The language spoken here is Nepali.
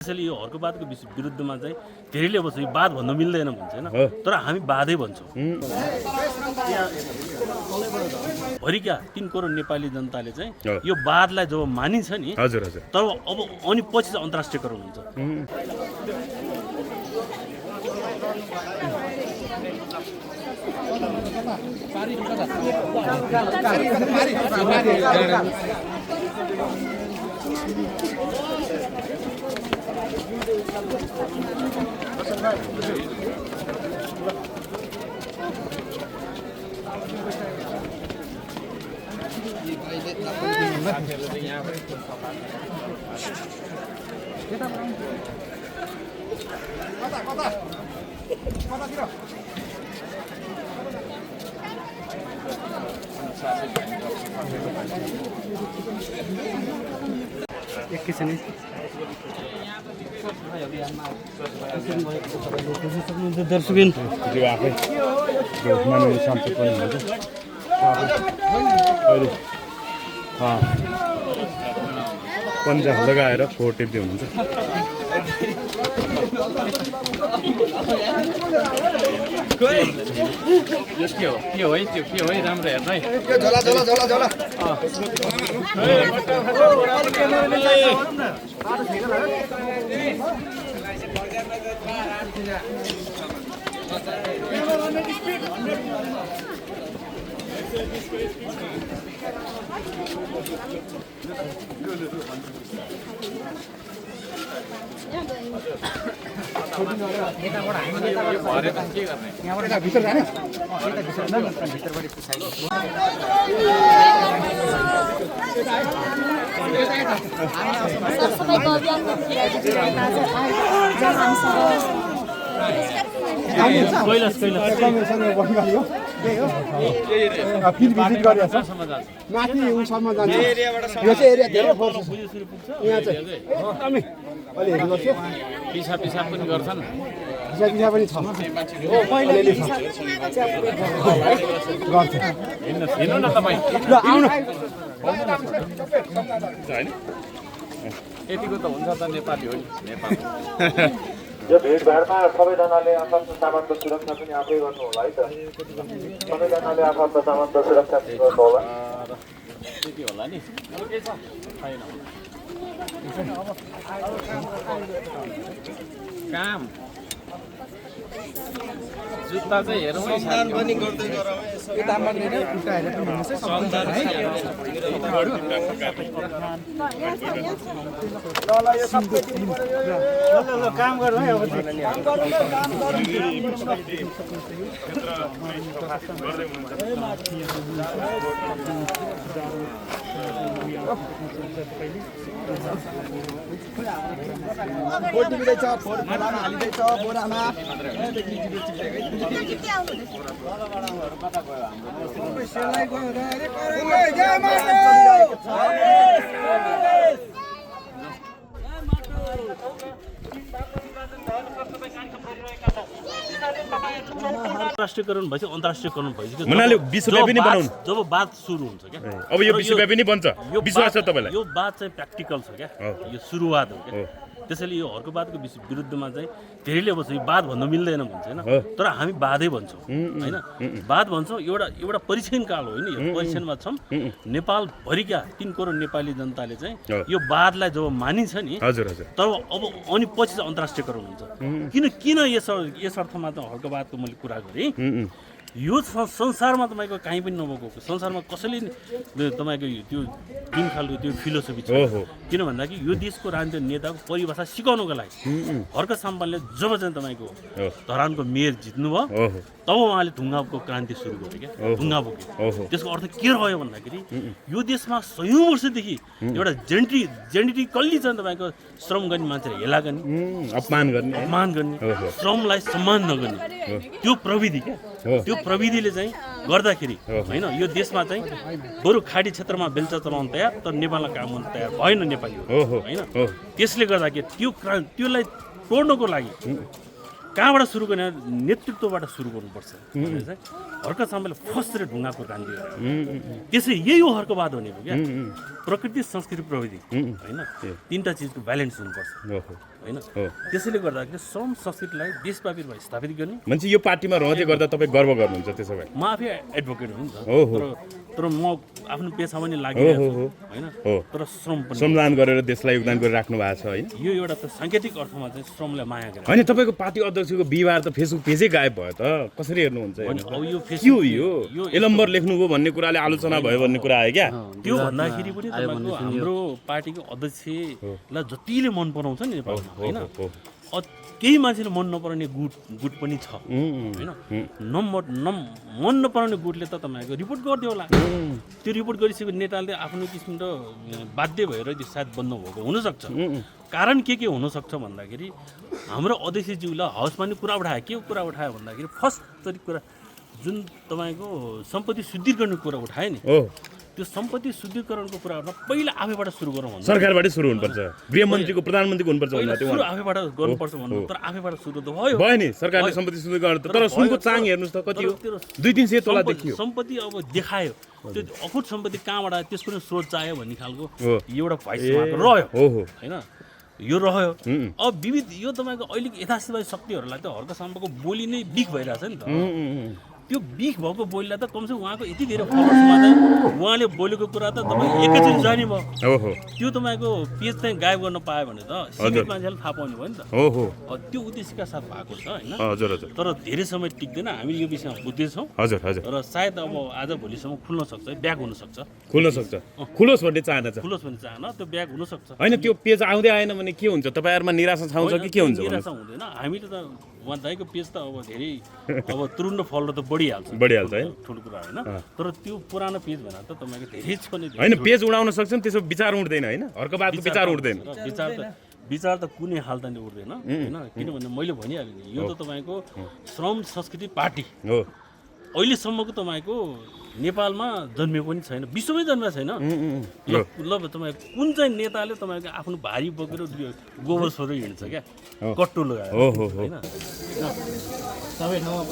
त्यसैले यो हर्कवादको विरुद्धमा चाहिँ धेरैले अब यो वाद भन्न मिल्दैन भन्छ हैन, तर हामी वादै भन्छौँ। भरिका 3 करोड नेपाली जनताले चाहिँ यो वादलाई जब मानिन्छ नि, हजुर हजुर, तब अब अनि पछि चाहिँ अन्तर्राष्ट्रियकरण हुन्छ। दर्शकबिन जो आफै मानवीय शान्ति पनि हुन्छ। अहिले पन्जा लगाएर फोटो टिप्दै हुनुहुन्छ। के हो है त्यो के हो है राम्रो हेर्नु है माथि उसम्म जान्छ। यो चाहिँ एरिया धेरै फोर्स छ यहाँ चाहिँ एकदमै अहिले हेर्नु पर्छ। पिसाब पनि गर्छन्, पिसा पनि छ अलिअलि छ गर्छ। हिँड्नु न तपाईँ, ल आउनु। यतिको त हुन्छ त नेपाली हो नि नेपाल। यो भिडभाडमा सबैजनाले आफ्नो सामानको सुरक्षा पनि आफै गर्नु होला है त। सबैजनाले आफ्नो सामानको सुरक्षा पनि गर्नु होला। त्यति होला नि, अरू के छ छैन काम। जुत्ता चाहिँ हेरौँ है पनि गर्दै गरौँ काम गर्नु है। अब फोटिँदैछ, फोलामा हालिँदैछ बोरामा। राष्ट्रियकरण भएपछि अन्तर्राष्ट्रियकरण भइसक्यो। मनाले विश्वव्यापी नै बनाउनु। जब वाद सुरु हुन्छ क्या, अब यो विश्वव्यापी नै बन्छ विश्वास छ तपाईलाई? यो वाद चाहिँ प्र्याक्टिकल छ क्या, यो सुरुवात हो क्या। हो। त्यसैले यो हर्कवादको विरुद्धमा चाहिँ धेरैले अब यो वाद भन्न मिल्दैन भन्छ हैन, तर हामी वादै भन्छौँ हैन। वाद भन्छौँ, एउटा परीक्षण काल हो हैन, यो परीक्षणमा छौँ। नेपाल भरिका 3 करोड नेपाली जनताले चाहिँ यो वादलाई जब मानिन्छ नि, हजुर हजुर, तब अब अनि पछि चाहिँ अन्तर्राष्ट्रियकरण हुन्छ। किन यस अर्थमा त हर्कवादको मैले कुरा गरेँ। यो संसारमा तपाईँको काहीँ पनि नभएको, संसारमा कसैले तपाईँको त्यो जुन खालको त्यो फिलोसफी छ। किन भन्दाखेरि यो देशको राजनीतिक नेताको परिभाषा सिकाउनुको लागि हर्क साम्पानले जब चाहिँ तपाईँको धरानको मेयर जित्नुभयो, तब उहाँले ढुङ्गाको क्रान्ति सुरु गर्यो क्या, ढुङ्गा बोक्यो। त्यसको अर्थ के रह्यो भन्दाखेरि यो देशमा सयौँ वर्षदेखि एउटा जेनेटिक कल्ली चाहिँ तपाईँको श्रम गर्ने मान्छेले हेला गर्ने, अपमान गर्ने, श्रमलाई सम्मान नगर्ने त्यो प्रविधि क्या। त्यो प्रविधिले चाहिँ गर्दाखेरि हैन, यो देशमा चाहिँ बरु खाडी क्षेत्रमा बेल्चा चलाउन तयार, तर नेपालमा काम गर्न तयार भएन नेपालीहरू हैन। त्यसले गर्दाखेरि त्योलाई तोड्नको लागि कहाँबाट सुरु गर्ने, नेतृत्वबाट सुरु गर्नुपर्छ। हर्क साम्पानले फस्टेर ढुङ्गाको क्रान्ति गर्यो। त्यसै यही हो हर्कवाद भनेको क्या, प्रकृति संस्कृति प्रविधि हैन, 3टा चिजको ब्यालेन्स हुनुपर्छ। होइन त्यसैले गर्दाखेरि श्रम संस्कृतिलाई देशव्यापी रूपमा स्थापित गर्ने मान्छे यो पार्टीमा रहँदै गर्दा तपाईँ गर्व गर्नुहुन्छ त्यसो भए म आफै एडभोकेट हो नि त हो। तर म आफ्नो पेसामा नि लागिरहेको छु होइन हो। तर श्रम पनि श्रमदान गरेर देशलाई योगदान गरिराख्नु भएको छ होइन यो एउटा त साङ्केतिक अर्थमा चाहिँ श्रमलाई माया गरेर होइन तपाईँको पार्टी अध्यक्षको बिहिबार त फेसबुक पेजै गायब भयो त कसरी हेर्नुहुन्छ होइन, हेर्नु त? अब यो के हो फेसबुक यो एलम्बर लेख्नुभयो भन्ने कुराले आलोचना भयो भन्ने कुरा आयो क्या त्यो भन्दाखेरि पनि तपाईँको हाम्रो पार्टीको अध्यक्षलाई जतिले मन पराउँछ नि नेपालमा होइन केही मान्छेले मन नपराउने गुट पनि छ होइन मन नपराउने गुटले त तपाईँको रिपोर्ट गरिदियो होला त्यो रिपोर्ट गरिसकेपछि नेताले आफ्नो किसिमको बाध्य भएर त्यो सायद बन्द भएको हुनसक्छ कारण के हुनसक्छ भन्दाखेरि हाम्रो अध्यक्षज्यूलाई हाउसमा नि कुरा उठायो के कुरा उठायो भन्दाखेरि फर्स्ट कुरा जुन तपाईँको सम्पत्ति शुद्धिकरणको कुरा उठायो नि त्यो सम्पत्ति शुद्धिकरणको कुराहरूमा पहिला आफैबाट सुरु गरौँ भन्नु सरकारबाटै सुरु हुनुपर्छ गृहमन्त्रीको प्रधानमन्त्रीको हुनुपर्छ भन्दा त्यो सुरु आफैबाट गर्नुपर्छ भन्नु तर आफैबाट सुरु त भयो भयो नि सरकारले सम्पत्ति शुद्धिकरण तर सुनको चाङ हेर्नुहोस् त कति हो 2-300 तोला देखियो सम्पत्ति अब देखायो त्यो अखुट सम्पत्ति कहाँबाट त्यसको पनि स्रोत चाहियो भन्ने खालको एउटा भोइस रह्यो होइन यो रह्यो अब विविध यो तपाईँको अहिलेको यथास्थायी शक्तिहरूलाई त हर्क साम्बाको बोली नै बिख भइरहेछ नि त त्यो बिख भएको बोलीलाई त कमसे उहाँको यति धेरै फलोवर्समा त उहाँले बोलेको कुरा त तपाईँ एकैचोटि जाने भयो त्यो तपाईँको पेज चाहिँ गायब गर्न पायो भने त सीमित मान्छेले थाहा पाउने भयो नि त त्यो उद्देश्यका साथ भएको छ होइन तर धेरै समय टिक्दैन हामीले यो विषयमा बुझ्दैछौँ र सायद अब आज भोलिसम्म खुल्न सक्छ ब्याक हुनसक्छ खुलोस् भन्ने चाहना छ खुलोस् भन्ने चाहना त्यो ब्याक हुनसक्छ होइन त्यो पेज आउँदै आएन भने के हुन्छ तपाईँहरूमा निराशा छाउँछ कि के हुन्छ निराशा हुँदैन हामीले त उहाँ दाइको पेज त अब धेरै अब तुरुन्त फलो त बढिहाल्छ है ठुलो कुरा होइन तर त्यो पुरानो पेज भनेर त तपाईँको धेरै छ नि होइन पेज उडाउन सक्छ नि त्यसो विचार उठ्दैन होइन अर्कोबादको विचार उठ्दैन विचार त कुनै हालत नि उठ्दैन होइन किनभने मैले भनिहालेँ नि यो त तपाईँको श्रम संस्कृति पार्टी हो अहिलेसम्मको तपाईँको नेपालमा जन्मिएको पनि छैन विश्वमै जन्मेको छैन ल तपाईँ कुन चाहिँ नेताले तपाईँको आफ्नो भारी बोकेर गोबर सोधेर हिँड्छ क्या कट्टो लगाएर होइन सबै ठाउँमा